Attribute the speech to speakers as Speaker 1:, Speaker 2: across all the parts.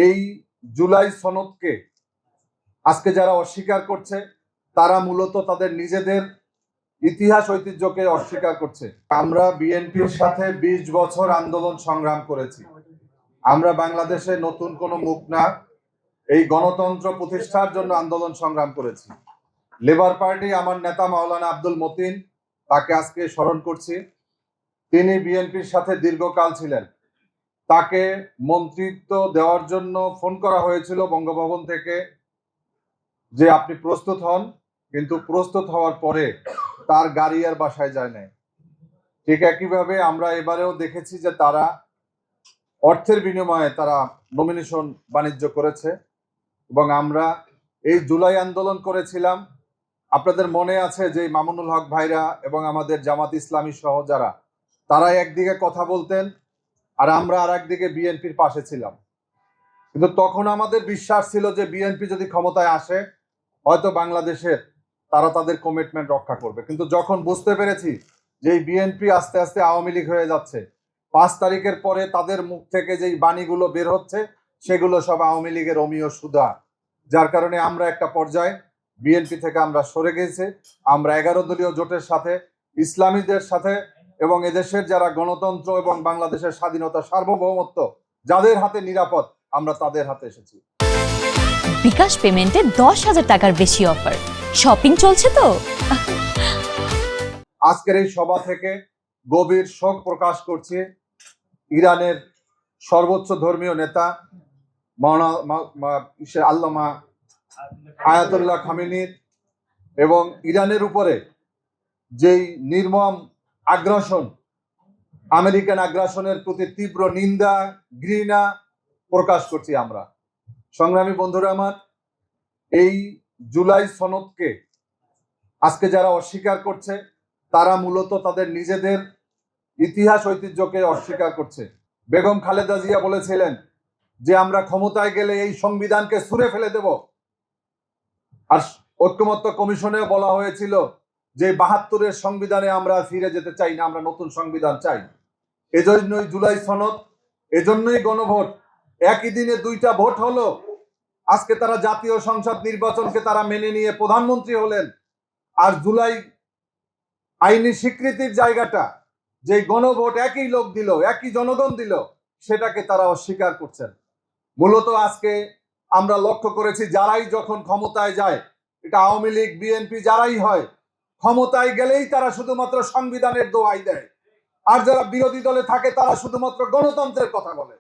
Speaker 1: এই জুলাই সনদকে আজকে যারা অস্বীকার করছে তারা মূলত তাদের নিজেদের ইতিহাস ঐতিহ্যকে অস্বীকার করছে। আমরা বিএনপির সাথে 20 বছর আন্দোলন সংগ্রাম করেছি। আমরা বাংলাদেশে নতুন কোনো মুখ না, এই গণতন্ত্র প্রতিষ্ঠার জন্য আন্দোলন সংগ্রাম করেছি। লেবার পার্টি, আমার নেতা মাওলানা আব্দুল মতিন, তাকে আজকে স্মরণ করছি। তিনি বিএনপির সাথে দীর্ঘকাল ছিলেন। তাকে মন্ত্রিত্ব দেওয়ার জন্য ফোন করা হয়েছিল বঙ্গভবন থেকে যে আপনি প্রস্তুত হন, কিন্তু প্রস্তুত হওয়ার পরে তার গাড়ি আর বাসায় যায় নাই। ঠিক একইভাবে আমরা এবারেও দেখেছি যে তারা অর্থের বিনিময়ে তারা নমিনেশন বাণিজ্য করেছে এবং আমরা এই জুলাই আন্দোলন করেছিলাম। আপনাদের মনে আছে যে মামুনুল হক ভাইরা এবং আমাদের জামাত ইসলামী সহ যারা, তারা একদিকে কথা বলতেন আর আমরা আর একদিকে বিএনপির পাশে ছিলাম। কিন্তু তখন আমাদের বিশ্বাস ছিল যে বিএনপি যদি ক্ষমতায় আসে হয়তো বাংলাদেশের তারা তাদের কমিটমেন্ট রক্ষা করবে। কিন্তু যখন বুঝতে পেরেছি যে এই বিএনপি আস্তে আস্তে আওয়ামী লীগ হয়ে যাচ্ছে, 5 তারিখের পরে তাদের মুখ থেকে যেই বাণীগুলো বের হচ্ছে সেগুলো সব আওয়ামী লীগের অমীয় সুধা, যার কারণে আমরা একটা পর্যায়ে বিএনপি থেকে আমরা সরে গেছি। আমরা 11 দলীয় জোটের সাথে, ইসলামীদের সাথে এবং এদেশের যারা গণতন্ত্র এবং বাংলাদেশের স্বাধীনতা সার্বভৌমত্ব যাদের হাতে নিরাপদ, আমরা তাদের হাতে এসেছি।
Speaker 2: বিকাশ পেমেন্টে 10,000 টাকার বেশি অফার, শপিং চলছে তো।
Speaker 1: আজকের এই সভা থেকে গভীর শোক প্রকাশ করছি ইরানের সর্বোচ্চ ধর্মীয় নেতা আল্লামা আয়াতুল্লাহ খামেনির এবং ইরানের উপরে যেই নির্মম আগ্রাসন, আমেরিকান আগ্রাসনের প্রতি তীব্র নিন্দা, ঘৃণা প্রকাশ করছি আমরা। সংগ্রামী বন্ধুরা আমার, এই জুলাই সনদকে আজকে যারা অস্বীকার করছে তারা মূলত তাদের নিজেদের ইতিহাস ঐতিহ্যকে অস্বীকার করছে। বেগম খালেদা জিয়া বলেছিলেন যে আমরা ক্ষমতায় গেলে এই সংবিধানকে ছুঁড়ে ফেলে দেব। আর ঐক্যমত্য কমিশনে বলা হয়েছিল যে 72-এর সংবিধানে আমরা ফিরে যেতে চাই না, আমরা নতুন সংবিধান চাই। এজন্যই জুলাই সনদ, এজন্যই গণভোট। একই দিনে 2টা ভোট হলো। আজকে তারা জাতীয় সংসদ নির্বাচনকে তারা মেনে নিয়ে প্রধানমন্ত্রী হলেন। আর জুলাই আইনি স্বীকৃতির জায়গাটা, যে গণভোট একই লোক দিল, একই জনগণ দিল, সেটাকে তারা অস্বীকার করছেন। মূলত আজকে আমরা লক্ষ্য করেছি যারাই যখন ক্ষমতায় যায়, এটা আওয়ামী লীগ, বিএনপি যারাই হয়, ক্ষমতায় গেলেই তারা শুধুমাত্র সংবিধানের দোহাই দেয়। আর যারা বিরোধী দলে থাকে তারা শুধুমাত্র গণতন্ত্রের কথা বলে।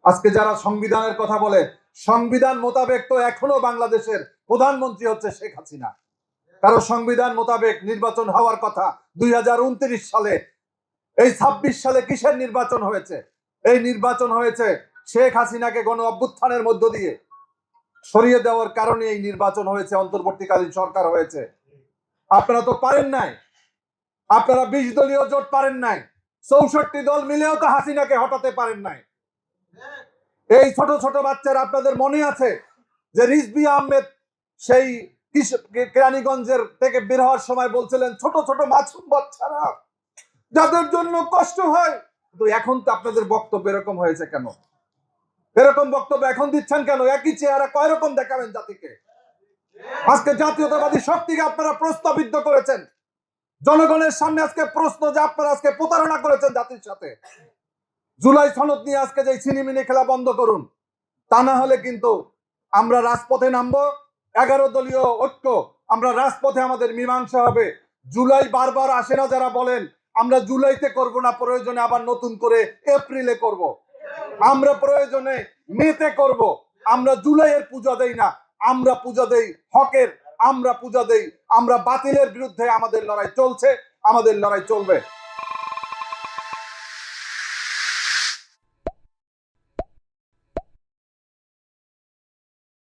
Speaker 1: আজকে যারা সংবিধানের কথা বলে, সংবিধান মোতাবেক তো এখনো বাংলাদেশের প্রধানমন্ত্রী হচ্ছে শেখ হাসিনা। কারণ সংবিধান মোতাবেক নির্বাচন হওয়ার কথা 2029 সালে। এই 26 সালে কিসের নির্বাচন হয়েছে? এই নির্বাচন হয়েছে শেখ হাসিনাকে গণ অভ্যুত্থানের মধ্য দিয়ে সরিয়ে দেওয়ার কারণে এই নির্বাচন হয়েছে, অন্তর্বর্তীকালীন সরকার হয়েছে। আপনারা তো পারেন নাই, আপনারা 20 দলীয় জোট পারেন নাই, 64 দল মিলেও তো হাসিনাকে হটাতে পারেন নাই। এই ছোট ছোট বাচ্চারা, আপনাদের মনে আছে যে রিজভী আহমেদ সেই কেরানীগঞ্জের থেকে বের হওয়ার সময় বলছিলেন ছোট ছোট মাসুম বাচ্চারা যাদের জন্য কষ্ট হয়। তো এখন তো আপনাদের বক্তব্য এরকম হয়েছে কেন? এরকম বক্তব্য এখন দিচ্ছেন কেন? একই চেহারা কয় রকম দেখাবেন জাতিকে? আজকে জাতীয়তাবাদী শক্তিকে আপনারা প্রস্তাবিত করেছেন জনগণের সামনে। আজকে প্রশ্ন যে আপনারা আজকে প্রতারণা করেছেন জাতির সাথে। জুলাই সনদ নিয়ে আজকে যে ছিনিমিনি খেলা বন্ধ করুন, তা না হলে কিন্তু আমরা রাজপথে নামবো। 11 দলীয় ঐক্য, আমরা রাজপথে, আমাদের মীমাংসা হবে। জুলাই বারবার আসে না যারা বলেন, আমরা জুলাইতে করব না, প্রয়োজনে আবার নতুন করে এপ্রিলে করব, আমরা প্রয়োজনে মেতে করব। আমরা জুলাইয়ের পূজা দেই না, আমরা পূজা দেই হকের, আমরা পূজা দেই, আমরা বাতিলের বিরুদ্ধে। আমাদের লড়াই চলছে, আমাদের লড়াই চলবে।